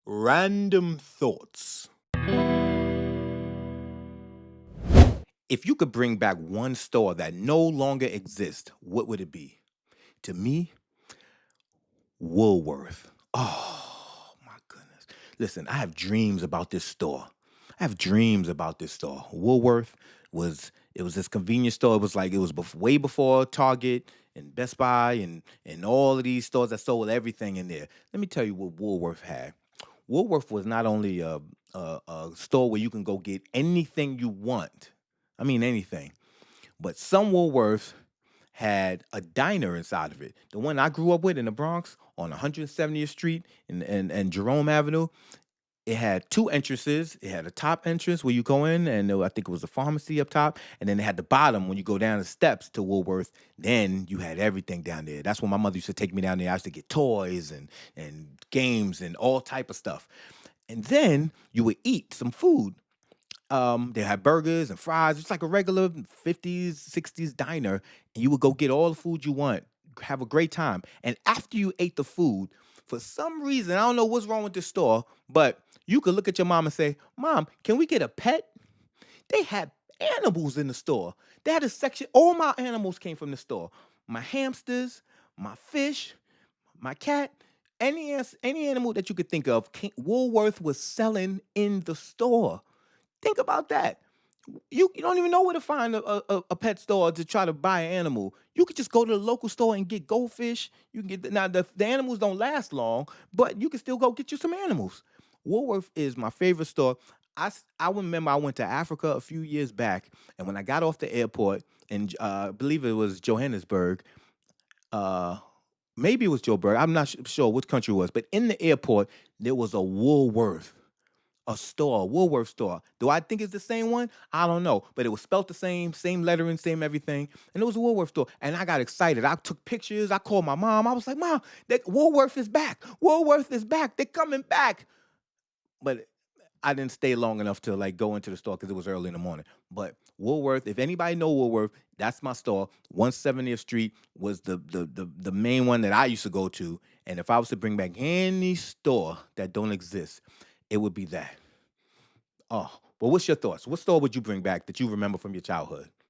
Random thoughts. If you could bring back one store that no longer exists, what would it be? To me, Woolworth. Oh my goodness. Listen, I have dreams about this store. I have dreams about this store. Woolworth was this convenience store. It was like it was way before Target and Best Buy and all of these stores that sold everything in there. Let me tell you what Woolworth had. Woolworth was not only a store where you can go get anything you want. I mean anything. But some Woolworths had a diner inside of it. The one I grew up with in the Bronx on 170th Street and Jerome Avenue, it had two entrances. It had a top entrance where you go in, and I think it was a pharmacy up top, and then it had the bottom when you go down the steps to Woolworth. Then you had everything down there. That's when my mother used to take me down there. I used to get toys and games and all type of stuff. And then you would eat some food. They had burgers and fries. It's like a regular 50s, 60s diner, and you would go get all the food you want, have a great time. And after you ate the food, for some reason, I don't know what's wrong with this store, but you could look at your mom and say, "Mom, can we get a pet?" They had animals in the store. They had a section. All my animals came from the store. My hamsters, my fish, my cat, any animal that you could think of, Woolworth was selling in the store. Think about that. You don't even know where to find a pet store to try to buy an animal. You could just go to the local store and get goldfish. You can get now the animals don't last long, but you can still go get you some animals. Woolworth is my favorite store. I remember I went to Africa a few years back, and when I got off the airport in I believe it was Johannesburg, uh, maybe it was Joburg. I'm not sure which country it was, but in the airport there was a Woolworth, a store, a Woolworth store. Do I think it's the same one? I don't know, but it was spelt the same, same lettering, same everything, and it was a Woolworth store. And I got excited. I took pictures. I called my mom. I was like, "Mom, that Woolworth is back. Woolworth is back. They're coming back." But I didn't stay long enough to like go into the store because it was early in the morning. But Woolworth, if anybody know Woolworth, that's my store. 170th Street was the main one that I used to go to. And if I was to bring back any store that don't exist, it would be that. Oh, but what's your thoughts? What store would you bring back that you remember from your childhood?